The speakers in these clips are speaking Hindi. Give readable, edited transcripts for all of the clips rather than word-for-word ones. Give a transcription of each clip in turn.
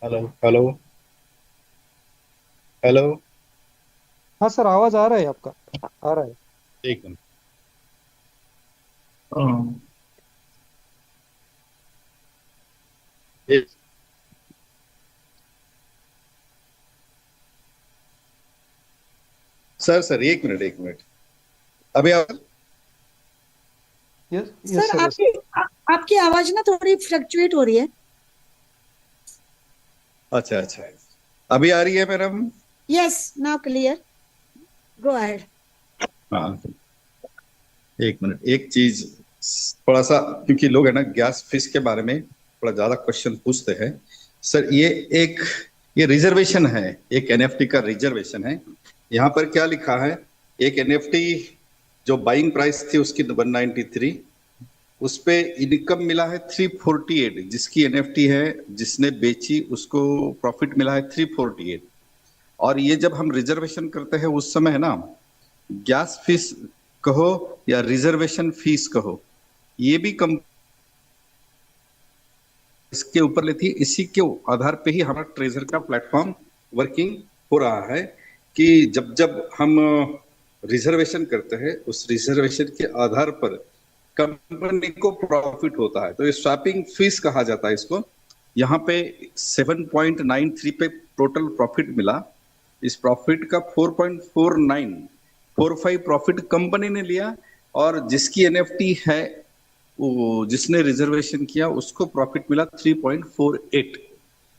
Hello hello hello. हाँ सर, आवाज आ रहा है आपका। आ रहा है। एक मिनट। हाँ, एक- सर एक मिनट एक मिनट। अभी आप। Yes yes sir sir, yes. आपकी आवाज ना थोड़ी फ्लक्चुएट हो रही है। अच्छा अच्छा। अभी आ रही है madam. Yes, now clear. Go ahead. हाँ। एक मिनट, एक चीज थोड़ा सा, क्योंकि लोग है ना गैस फिश के बारे में थोड़ा ज्यादा क्वेश्चन पूछते हैं। सर एक ये रिजर्वेशन है। एक एनएफटी का रिजर्वेशन है। यहाँ पर क्या लिखा है? एक एनएफटी जो बाइंग प्राइस थी उसकी 193, उस पे इनकम मिला है 348। जिसकी एनएफटी है, जिसने बेची उसको प्रॉफिट मिला है 348। और ये जब हम रिजर्वेशन करते हैं उस समय है ना, गैस फीस कहो या रिजर्वेशन फीस कहो, ये भी कम इसके ऊपर लेती है। इसी के आधार पे ही हमारा ट्रेजर का प्लेटफॉर्म वर्किंग हो रहा है कि जब जब हम रिजर्वेशन करते हैं उस रिजर्वेशन के आधार पर कंपनी को प्रॉफिट होता है, तो ये स्वैपिंग फीस कहा जाता है इसको। यहाँ पे 7.93 पे टोटल प्रॉफिट मिला। इस प्रॉफिट का 4.4945 प्रॉफिट कंपनी ने लिया, और जिसकी एनएफटी है वो जिसने रिजर्वेशन किया उसको प्रॉफिट मिला 3.48।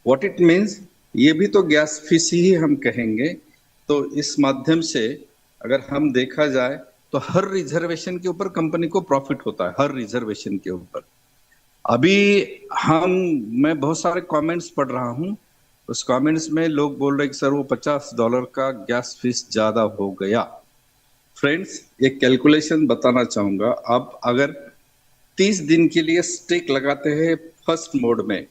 व्हाट इट मीन्स, ये भी तो गैस फीस ही हम कहेंगे। तो इस माध्यम से अगर हम देखा जाए तो हर रिजर्वेशन के ऊपर कंपनी को प्रॉफिट होता है, हर रिजर्वेशन के ऊपर। अभी हम मैं बहुत सारे कमेंट्स पढ़ रहा हूँ। उस कमेंट्स में लोग बोल रहे हैं कि सर वो $50 का गैस फीस ज्यादा हो गया। फ्रेंड्स, एक कैलकुलेशन बताना चाहूंगा। आप अगर 30 दिन के लिए स्टेक लगाते हैं फर्स्ट मोड में,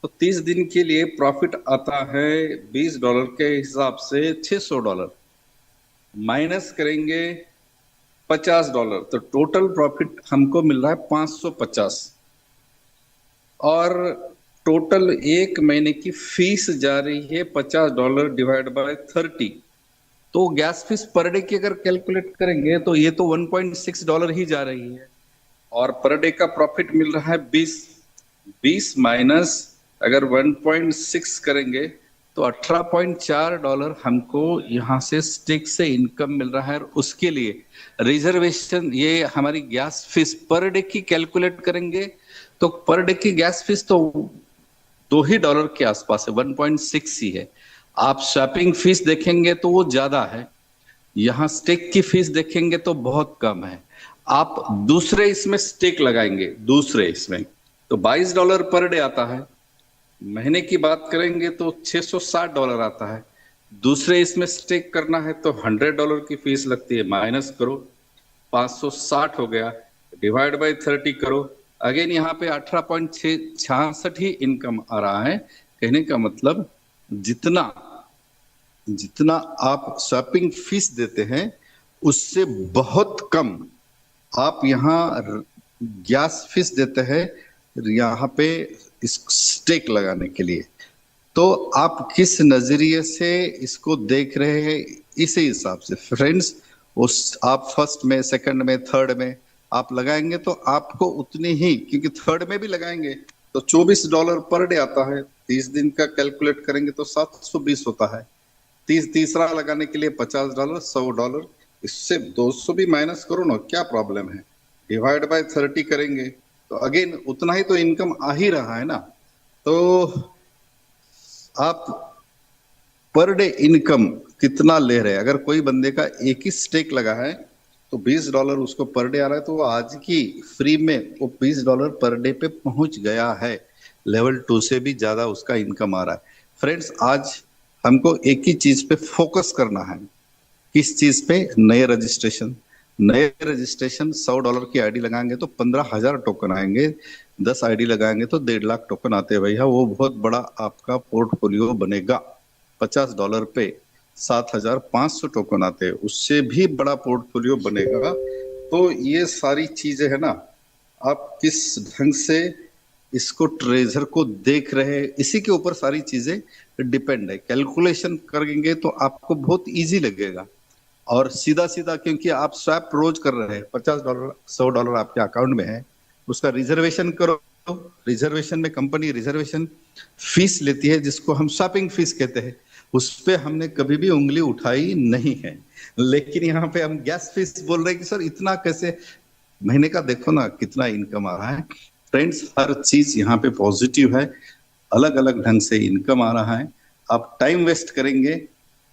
तो 30 दिन के लिए प्रॉफिट आता है $20 के हिसाब से $600। माइनस करेंगे $50, तो टोटल प्रॉफिट हमको मिल रहा है 550। और टोटल एक महीने की फीस जा रही है $50 डिवाइड बाय 30। तो गैस फीस पर डे की अगर कैलकुलेट करेंगे तो ये तो $1.6 ही जा रही है। और पर डे का प्रॉफिट मिल रहा है 20। 20 माइनस अगर 1.6 करेंगे तो $18.4 हमको यहाँ से स्टिक से इनकम मिल रहा है। और उसके लिए रिजर्वेशन, ये हमारी गैस फीस पर डे की कैलकुलेट करेंगे तो पर डे की गैस फीस तो $2 के आसपास है, 1.6 ही है। आप शॉपिंग फीस देखेंगे तो वो ज्यादा है। यहाँ स्टेक की फीस देखेंगे तो बहुत कम है। आप दूसरे इसमें स्टेक लगाएंगे, दूसरे इसमें तो $22 पर डे आता है। महीने की बात करेंगे तो $660 आता है। दूसरे इसमें स्टेक करना है तो $100 की फीस लगती है। माइनस करो, 560 हो गया, डिवाइड बाय 30 करो। अगेन यहाँ पे 18.66 ही इनकम आ रहा है। कहने का मतलब जितना जितना आप शॉपिंग फीस देते हैं उससे बहुत कम आप यहाँ गैस फीस देते हैं यहाँ पे इस स्टेक लगाने के लिए। तो आप किस नजरिए से इसको देख रहे हैं, इसी हिसाब से फ्रेंड्स उस आप फर्स्ट में, सेकंड में, थर्ड में आप लगाएंगे तो आपको उतनी ही, क्योंकि थर्ड में भी लगाएंगे तो $24 पर डे आता है। 30 दिन का कैलकुलेट करेंगे तो 720 होता है। तीसरा लगाने के लिए $50, $100। इससे 200 भी माइनस करो ना, क्या प्रॉब्लम है? डिवाइड बाय 30 करेंगे तो अगेन उतना ही तो इनकम आ ही रहा है ना। तो आप पर डे इनकम कितना ले रहे हैं? अगर कोई बंदे का एक ही स्टेक लगा है तो $20 उसको पर डे आ रहा है, तो वो आज की फ्री में वो $20 पर डे पे पहुंच गया है। लेवल 2 से भी ज्यादा उसका इनकम आ रहा है। फ्रेंड्स, आज हमको एक ही चीज पे फोकस करना है। किस चीज पे? नए रजिस्ट्रेशन। नए रजिस्ट्रेशन, $100 की आईडी लगाएंगे तो 15,000 टोकन आएंगे। 10 आईडी लगाएंगे तो 1.5 लाख टोकन आते हैं भैया। वो बहुत बड़ा आपका पोर्टफोलियो बनेगा। $50 पे 7,500 टोकन आते हैं, उससे भी बड़ा पोर्टफोलियो बनेगा। तो ये सारी चीजें है ना, आप किस ढंग से इसको ट्रेजर को देख रहे, इसी के ऊपर सारी चीजें डिपेंड है। कैलकुलेशन करेंगे तो आपको बहुत इजी लगेगा, और सीधा सीधा, क्योंकि आप स्वैप रोज कर रहे हैं, $50 $100 आपके अकाउंट में है, उसका रिजर्वेशन करो। रिजर्वेशन में कंपनी रिजर्वेशन फीस लेती है, जिसको हम शॉपिंग फीस कहते हैं, उस पे हमने कभी भी उंगली उठाई नहीं है। लेकिन यहाँ पे हम गैस फीस बोल रहे हैं कि सर इतना कैसे, महीने का देखो ना कितना इनकम आ रहा है। फ्रेंड्स, हर चीज यहाँ पे पॉजिटिव है, अलग अलग ढंग से इनकम आ रहा है। आप टाइम वेस्ट करेंगे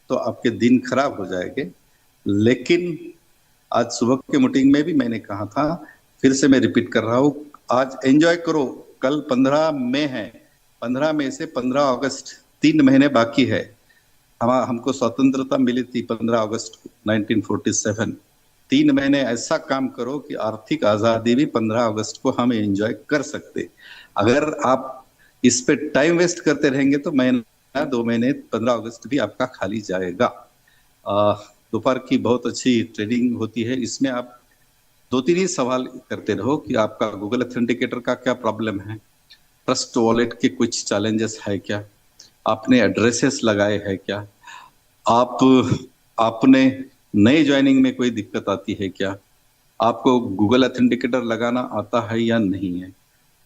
तो आपके दिन खराब हो जाएंगे। लेकिन आज सुबह के मीटिंग में भी मैंने कहा था, फिर से मैं रिपीट कर रहा हूं, आज एंजॉय करो। कल 15 मई है, 15 मई से 15 अगस्त, 3 महीने बाकी है। हमको स्वतंत्रता मिली थी 15 अगस्त 1947। 3 महीने ऐसा काम करो कि आर्थिक आजादी भी 15 अगस्त को हम एंजॉय कर सकते। अगर आप इस पे टाइम वेस्ट करते रहेंगे तो महीना 2 महीने 15 अगस्त भी आपका खाली जाएगा। दोपहर की बहुत अच्छी ट्रेडिंग होती है, इसमें आप 2-3 ही सवाल करते रहो कि आपका गूगल ऑथेंटिकेटर का क्या प्रॉब्लम है, ट्रस्ट वॉलेट के कुछ चैलेंजेस है क्या, आपने एड्रेसेस लगाए हैं क्या, आप आपने नए ज्वाइनिंग में कोई दिक्कत आती है क्या, आपको गूगल ऑथेंटिकेटर लगाना आता है या नहीं है।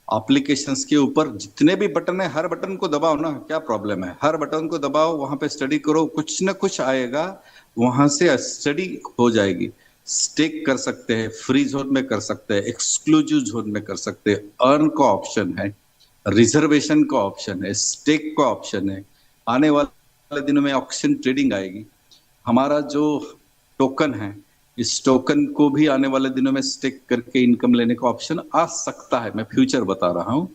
एप्लीकेशंस के ऊपर जितने भी बटन है, हर बटन को दबाओ ना, क्या प्रॉब्लम है, हर बटन को दबाओ, वहां पे स्टडी करो, कुछ ना कुछ आएगा, वहां से स्टडी हो जाएगी। स्टेक कर सकते हैं, फ्री जोन में कर सकते हैं, एक्सक्लूसिव जोन में कर सकते हैं, अर्न का ऑप्शन है, रिजर्वेशन का ऑप्शन है, स्टेक का ऑप्शन है। आने वाले दिनों में ऑप्शन ट्रेडिंग आएगी। हमारा जो टोकन है, इस टोकन को भी आने वाले दिनों में स्टेक करके इनकम लेने का ऑप्शन आ सकता है, मैं फ्यूचर बता रहा हूं।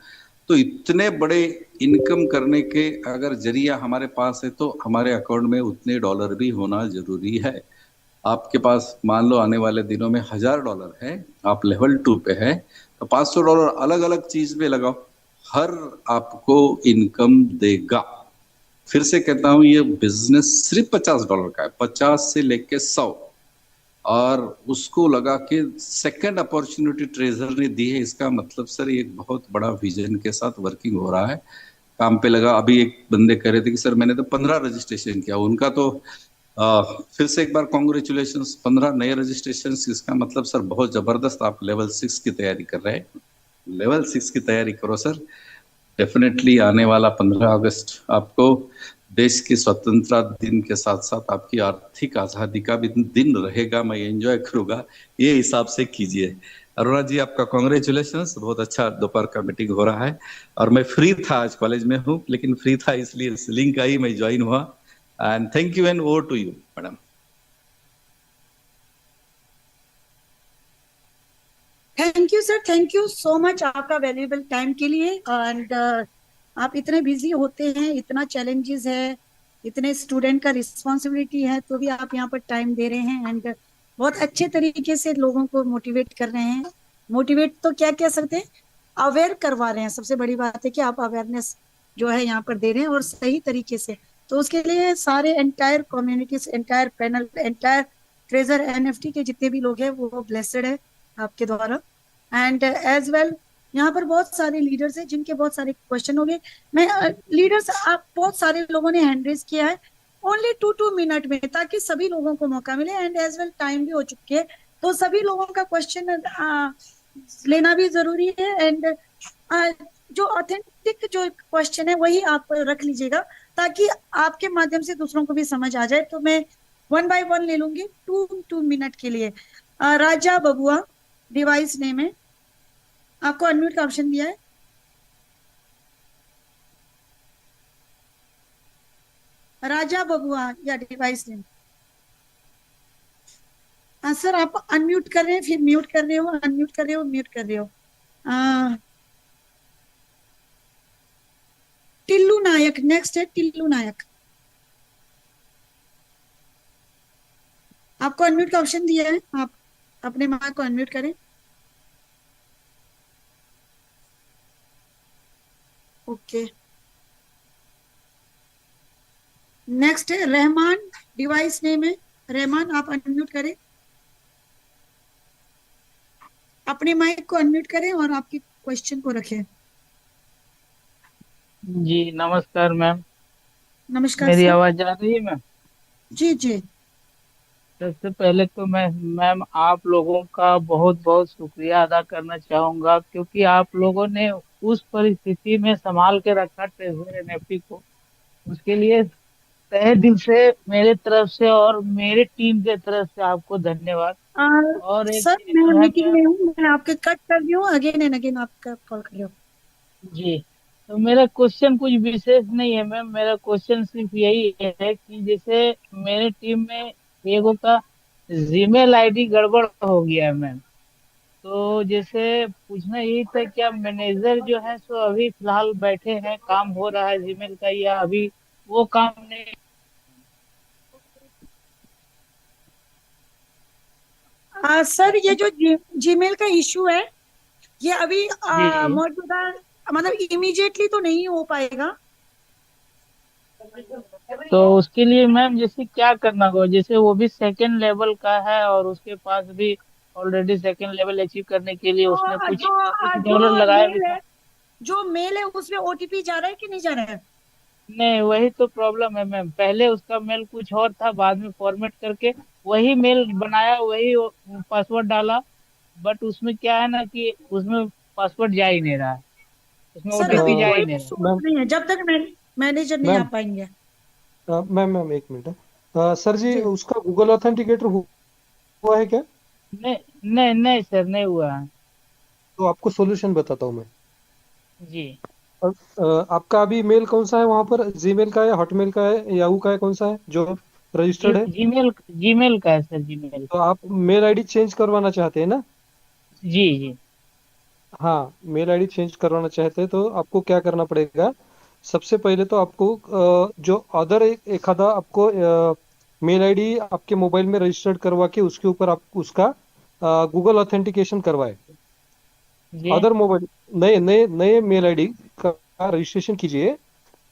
तो इतने बड़े इनकम करने के अगर जरिया हमारे पास है तो हमारे अकाउंट में उतने डॉलर भी होना जरूरी है। आपके पास मान लो आने वाले दिनों में $1000 है, आप लेवल 2 पे है, तो $500 अलग अलग चीज पे लगाओ, हर आपको इनकम देगा। फिर से कहता हूं, ये बिजनेस सिर्फ $50 का है, 50 से लेके 100, और उसको लगा के सेकंड अपॉर्चुनिटी ट्रेजर ने दी है। इसका मतलब सर ये एक बहुत बड़ा विजन के साथ वर्किंग हो रहा है, काम पे लगा। अभी एक बंदे कह रहे थे कि सर मैंने तो 15 रजिस्ट्रेशन किया, उनका तो फिर से एक बार कॉन्ग्रेचुलेशन, 15 नए रजिस्ट्रेशन। इसका मतलब सर बहुत जबरदस्त आप लेवल 6 की तैयारी कर रहे हैं। लेवल 6 की तैयारी करो सर, डेफिनेटली आने वाला 15 अगस्त आपको देश की स्वतंत्रता दिन के साथ साथ आपकी आर्थिक आजादी का भी दिन रहेगा, मैं एंजॉय करूंगा, ये हिसाब से कीजिए। अरुणा जी, आपका कॉन्ग्रेचुलेशन, बहुत अच्छा दोपहर का मीटिंग हो रहा है। और मैं फ्री था, आज कॉलेज में हूँ, लेकिन फ्री था इसलिए लिंक आई, मैं ज्वाइन हुआ। And thank you, and over to you madam. Thank you sir, thank you so much आपका वैल्यूएबल टाइम के लिए। एंड आप इतने बिजी होते हैं, इतना चैलेंजेस है, इतने स्टूडेंट का रिस्पॉन्सिबिलिटी है, तो भी आप यहाँ पर टाइम दे रहे हैं एंड बहुत अच्छे तरीके से लोगों को मोटिवेट कर रहे हैं। मोटिवेट तो क्या कह सकते हैं, अवेयर करवा रहे हैं। सबसे बड़ी बात है कि आप अवेयरनेस जो है यहाँ पर दे रहे हैं और सही तरीके से। तो उसके लिए सारे entire communities, entire panel, entire treasure NFT के जितने भी लोग हैं वो ब्लेसड है आपके द्वारा। एंड एज वेल यहाँ पर बहुत सारे लीडर्स हैं जिनके बहुत सारे क्वेश्चन हो गए। मैं लीडर्स, आप बहुत सारे लोगों ने हैंड रेज किया है, ओनली 2-2 मिनट में, ताकि सभी लोगों को मौका मिले। एंड एज वेल टाइम भी हो चुकी है, तो सभी लोगों का क्वेश्चन लेना भी जरूरी है। एंड जो ऑथेंटिक जो क्वेश्चन है वही आप रख लीजिएगा, ताकि आपके माध्यम से दूसरों को भी समझ आ जाए। तो मैं 1 बाय 1 ले लूंगी 2 मिनट के लिए। राजा बबुआ डिवाइस नेम है, आपको अनम्यूट का ऑप्शन दिया है। राजा बबुआ या डिवाइस नेम। हाँ सर, आप अनम्यूट कर रहे हैं, फिर म्यूट कर रहे हो, अनम्यूट कर रहे हो, म्यूट कर रहे हो। टिल्लू नायक नेक्स्ट है, टिल्लू नायक, आपको अनम्यूट का ऑप्शन दिया है, आप अपने माइक को अनम्यूट करें। ओके, नेक्स्ट है रहमान, डिवाइस नेम है रहमान, आप अनम्यूट करें, अपने माइक को अनम्यूट करें और आपके क्वेश्चन को रखें। जी नमस्कार मैम। नमस्कार मेरी सर। आवाज आ रही है मैम? जी जी। सबसे पहले तो मैं मैम आप लोगों का बहुत बहुत शुक्रिया अदा करना चाहूंगा, क्योंकि आप लोगों ने उस परिस्थिति में संभाल के रखा ट्रेजर एनएफटी को। उसके लिए तहे दिल से मेरे तरफ से और मेरे टीम के तरफ से आपको धन्यवाद। आ, और एक सर चीज मैं जो है मीटिंग मैम। में हूँ, मैं आपके कट कर रही हूँ, अगेन एंड अगेन आपका कॉल कर रही हूँ। जी, तो मेरा क्वेश्चन कुछ विशेष नहीं है मैम। मेरा क्वेश्चन सिर्फ यही है कि जैसे मेरे टीम में एगो का जीमेल आईडी गड़बड़ हो गया है मैम। तो जैसे पूछना यही था, क्या मैनेजर जो है सो अभी फिलहाल बैठे हैं, काम हो रहा है जीमेल का, या अभी वो काम नहीं? सर ये जो जीमेल का इशू है, ये अभी जी, मौजूदा मतलब इमीडिएटली तो नहीं हो पाएगा। तो उसके लिए मैम जैसे क्या करना होगा? जैसे वो भी सेकंड लेवल का है और उसके पास भी ऑलरेडी सेकंड लेवल अचीव करने के लिए उसने तो कुछ कुछ डॉलर जो लगाया भी मेल था। है, जो मेल है उसमें ओटीपी जा रहा है कि नहीं जा रहा है? नहीं, वही तो प्रॉब्लम है मैम। पहले उसका मेल कुछ और था, बाद में फॉर्मेट करके वही मेल बनाया, वही पासवर्ड डाला। बट उसमें क्या है ना कि उसमें पासवर्ड जा ही नहीं रहा है, उसमें सर ओटीपी अभी जा ही कोई नहीं भी रहा। सोर्स मैम नहीं है जब तक मैनेजर नहीं आ मैम पाएंगे। मैम एक मिनट। सर जी, जी। उसका गूगल ऑथेंटिकेटर हुआ है क्या? नहीं नहीं नहीं सर, नहीं हुआ है। तो आपको सॉल्यूशन बताता हूँ मैं। जी, आपका अभी मेल कौन सा है वहां पर? जीमेल का है, हॉटमेल का है, याहू का है? कौन सा है जो रजिस्टर्ड है? जीमेल जीमेल का है सर, जीमेल। तो आप मेल आईडी चेंज करवाना चाहते हैं ना? जी जी हाँ, मेल आईडी चेंज करवाना चाहते हैं तो आपको क्या करना पड़ेगा? सबसे पहले तो आपको जो अदर एक आधा आपको मेल आईडी आपके मोबाइल में रजिस्टर्ड करवा के उसके ऊपर आप उसका गूगल ऑथेंटिकेशन करवाए। जी अदर मोबाइल, नए नए नए मेल आईडी का रजिस्ट्रेशन कीजिए।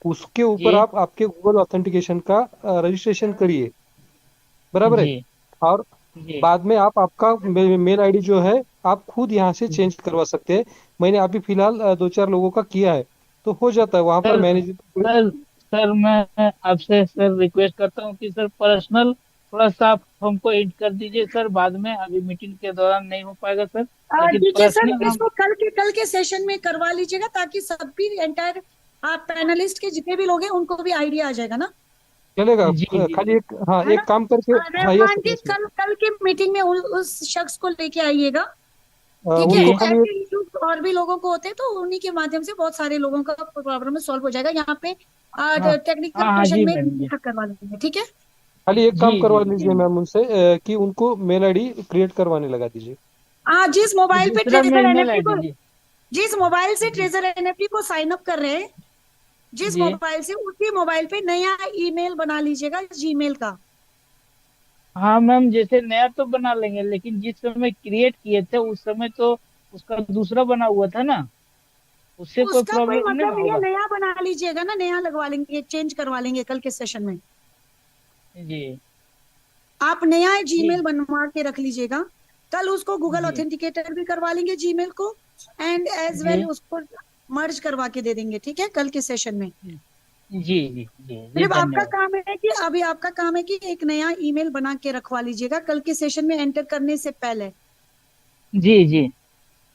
उसके ऊपर जी आप आपके गूगल ऑथेंटिकेशन का रजिस्ट्रेशन करिए। बराबर है? जी और जी बाद में आप आपका मेल आईडी जो है आप खुद यहाँ से चेंज करवा सकते हैं। मैंने अभी फिलहाल दो चार लोगों का किया है, तो हो जाता है वहां पर सर मैनेजर। सर सर मैं आपसे सर रिक्वेस्ट करता हूँ कि सर पर्सनल थोड़ा सा आप हमको हिंट कर दीजिए सर। बाद में अभी मीटिंग के दौरान नहीं हो पाएगा सर, लेकिन ठीक है सर, पर्सनल हम। इसको कल के सेशन में करवा लीजिएगा, ताकि सभी एंटायर आप पैनलिस्ट के जितने भी लोग हैं उनको भी आइडिया आ जाएगा ना। चलेगा। जी जी खाली जी एक, हाँ, है ना? एक काम करके। हाँ, यस रहमान जी, यस। कल कल की मीटिंग में उस शख्स को लेके आइएगा। ठीक है, उनको जी खाली एक, ऐसे इश्यूज और भी लोगों को होते हैं, तो उन्हीं के माध्यम से बहुत सारे लोगों का प्रॉब्लम सॉल्व हो जाएगा। यहाँ पे हाँ टेक्निकल हाँ हाँ सेशन जी में मैम, जी डिस्कस करवा लेंगे, ठीक है? खाली एक जी काम जी करवा जी। लीजिए मैम उनसे, कि उनको मेल आईडी क्रिएट करवाने लगा दीजिए। जिस मोबाइल पे दूसरा treasure mail mail NFT ID को, जी। जिस मोबाइल से जी ट्रेजर एनएफटी को साइन अप कर रहे हैं, जिस जी। मोबाइल से, उसी मोबाइल पे नया ईमेल बना लीजिएगा जीमेल का। हाँ मैम, जैसे नया तो बना लेंगे, लेकिन जिस समय क्रिएट किए थे उस समय तो उसका दूसरा बना हुआ था ना, उससे कोई उसका कोई प्रॉब्लम नहीं मतलब ना नहीं है, होगा? नया बना लीजिएगा ना, नया लगवा लेंगे, चेंज करवा लेंगे कल के सेशन में। जी आप नया जी जीमेल बनवा के रख लीजिएगा। कल उसको गूगल जी ऑथेंटिकेटर भी करवा लेंगे जीमेल को, एंड एज वेल जी उसको मर्ज करवा के दे देंगे, ठीक है, कल के सेशन में। जी जी जी जी सिर्फ आपका धन्यवाद। काम है कि अभी आपका काम है कि एक नया ईमेल बना के रखवा लीजिएगा कल के सेशन में एंटर करने से पहले। जी जी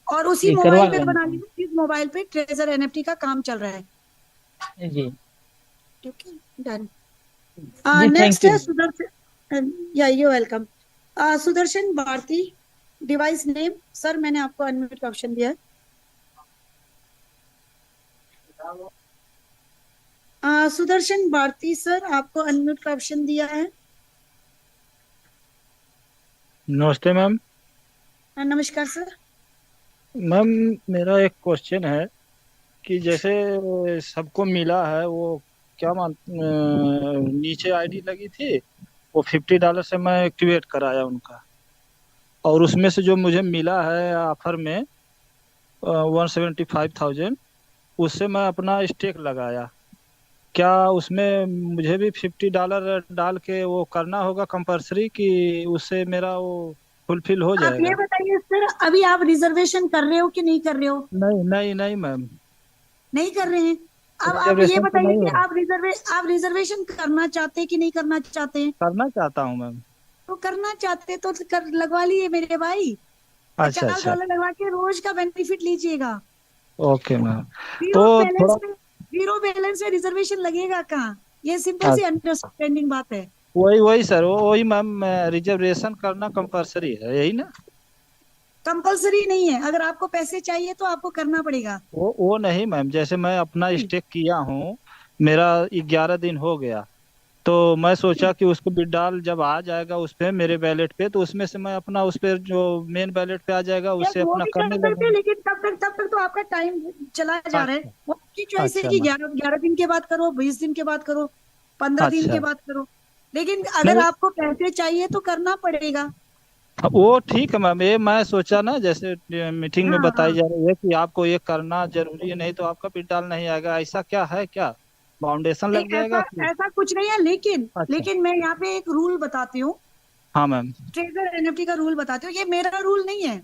और उसी जी करवा मोबाइल पे लेंगे बना हम। लीजिए जिस मोबाइल पे ट्रेजर एनएफटी का काम चल रहा है। जी ठीक है, डन। जी नेक्स्ट थैंक यू है मैम। सुदर्शन, या you welcome. Sudarshan Bharti, device name. Sir मैंने आपको अनम्यूट का ऑप्शन दिया है। सुदर्शन भारती सर, आपको अनम्यूट का ऑप्शन दिया है। नमस्ते मैम। नमस्कार सर। मैम, मेरा एक क्वेश्चन है कि जैसे सबको मिला है वो, क्या नीचे आईडी लगी थी, वो $50 से मैं एक्टिवेट कराया उनका, और उसमें से जो मुझे मिला है ऑफर में 175,000, उससे मैं अपना स्टेक लगाया। क्या उसमें मुझे भी $50 डाल के वो करना होगा कंपलसरी, कि उससे मेरा वो फुलफिल हो आप ये जाएगा? बताइए सर, अभी आप रिजर्वेशन कर रहे हो कि नहीं कर रहे हो? नहीं नहीं नहीं मैम। नहीं कर रहे हैं? अब आप ये रिजर्वेशन तो बताइए नहीं कि हो रहा। आप रिजर्वेशन करना चाहते हैं कि नहीं करना चाहते हैं? करना चाहता हूँ मैम। तो करना चाहते हैं तो लगवा लिए मेरे भाई। अच्छा पचास अच्छा। डॉलर लगवा के रोज का बेनिफिट लीजिएगा। Okay ma'am. तो जीरो बैलेंस थोड़ा में जीरो बैलेंस में रिजर्वेशन लगेगा कहाँ? ये सिंपल सी अच्छा, अंडरस्टैंडिंग बात है। वही वही सर, वही मैम, रिजर्वेशन करना कंपलसरी है, यही ना? कंपलसरी नहीं है, अगर आपको पैसे चाहिए तो आपको करना पड़ेगा। वो नहीं मैम, जैसे मैं अपना स्टेक किया हूँ, मेरा 11 दिन हो गया, तो मैं सोचा कि उसको विड्रॉल जब आ जाएगा उस पे मेरे वैलेट पे, तो उसमें से मैं अपना उस पे जो मेन वैलेट पे आ जाएगा यस, उससे वो अपना भी कर करने सकते हैं, लगूंगा। लेकिन तब तक तो आपका टाइम चला जा रहा है। अच्छा वो आपकी चॉइस है अच्छा कि मैम। 11 11 दिन के बाद करो, 20 दिन के बाद करो, 15 दिन के अच्छा, बाद करो। लेकिन अगर नहीं आपको पैसे चाहिए तो करना पड़ेगा। वो ठीक है मैम, ये मैं सोचा ना, जैसे मीटिंग में हाँ बताई हाँ। जा रही है कि आपको ये करना जरूरी है, नहीं तो आपका विड्रॉल नहीं आएगा, ऐसा क्या है क्या? फाउंडेशन नहीं, लग जाएगा ऐसा कि? ऐसा कुछ नहीं है, लेकिन अच्छा। मैं यहाँ पे एक रूल बताती हूँ। हाँ मैम। ट्रेजर एनएफटी का रूल बताती हूँ, ये मेरा रूल नहीं है।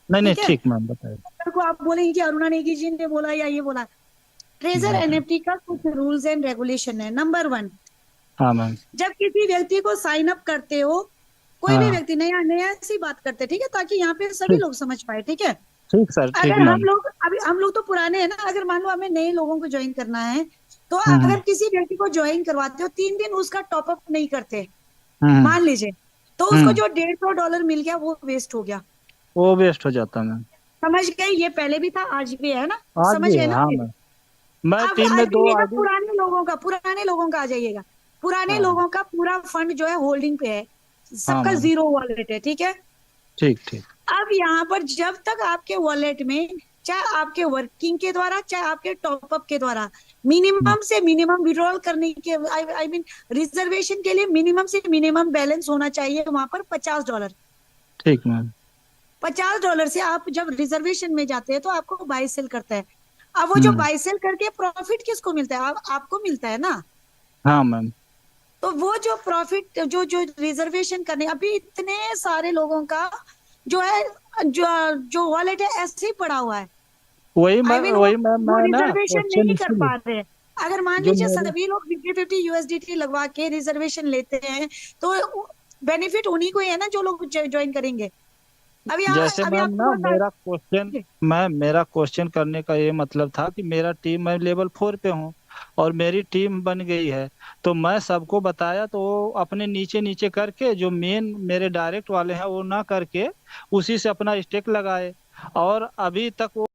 नहीं नहीं, ठीक है, ठीक मैम, बताइए। अगर को आप बोलेंगे कि अरुणा नेगी जी ने बोला या ये बोला। ट्रेजर जी। एनएफटी का कुछ रूल्स एंड रेगुलेशन है। नंबर 1, हाँ मैम। जब किसी व्यक्ति को साइन अप करते हो, कोई भी हाँ व्यक्ति नया नया सी बात करते हैं, ठीक है, ताकि यहाँ पे सभी ठीक, लोग समझ पाए, ठीक है। ठीक सर, ठीक अगर हम मैम। लोग अभी हम लोग तो पुराने हैं ना, अगर मान लो हमें नए लोगों को ज्वाइन करना है, तो हम्म अगर किसी व्यक्ति को ज्वाइन करवाते हो 3 दिन उसका टॉपअप नहीं करते, हम्म मान लीजिए, तो उसको हम्म जो $150 मिल गया वो वेस्ट हो गया। वो वेस्ट हो जाता मैम। समझ गए? ये पहले भी था, आज भी है ना। आज समझ भी गए है, ना हाँ फिर? मैम। मैं अब टीम आ में दो जाइएगा आईडी। पुराने लोगों का आ जाइएगा। पुराने हाँ लोगों का पूरा फंड जो है होल्डिंग पे है, हाँ सबका मैम। जीरो वॉलेट है, ठीक है। ठीक ठीक। अब यहाँ पर जब तक आपके वॉलेट में, चाहे आपके वर्किंग के द्वारा चाहे आपके टॉपअप के द्वारा, हम्म, मिनिमम से मिनिमम विड्रॉल करने के, आई मीन रिजर्वेशन के लिए मिनिमम से मिनिमम बैलेंस होना चाहिए वहां पर $50। ठीक मैम। $50 से आप जब रिजर्वेशन में जाते हैं तो आपको बाय सेल करता है। अब वो जो हम्म। बाय सेल करके प्रॉफिट किसको मिलता है? आपको मिलता है ना। हाँ मैम। तो वो जो प्रॉफिट, जो जो रिजर्वेशन करने, अभी इतने सारे लोगों का जो है, जो जो वॉलेट है ऐसे ही पड़ा हुआ है। आई मीन वही मैम, वो मैं ना रिजर्वेशन क्वेश्चन नहीं कर इसीलिए, पा रहे हैं। अगर मान जो लीजिए मेरे, सभी लोग 50-50 यूएसडीटी लगवा के रिजर्वेशन लेते हैं, तो बेनिफिट उन्हीं को ही है ना जो लोग ज्वाइन करेंगे। जैसे अभी मैम आपको ना बता, मेरा क्वेश्चन करने का ये मतलब था कि मेरा टीम, मैं लेवल 4 पे हूँ और मेरी टीम बन गई है, तो मैं सबको बताया तो वो अपने नीचे नीचे करके, जो मेन मेरे डायरेक्ट वाले हैं वो ना करके उसी से अपना स्टेक लगाए, और अभी तक वो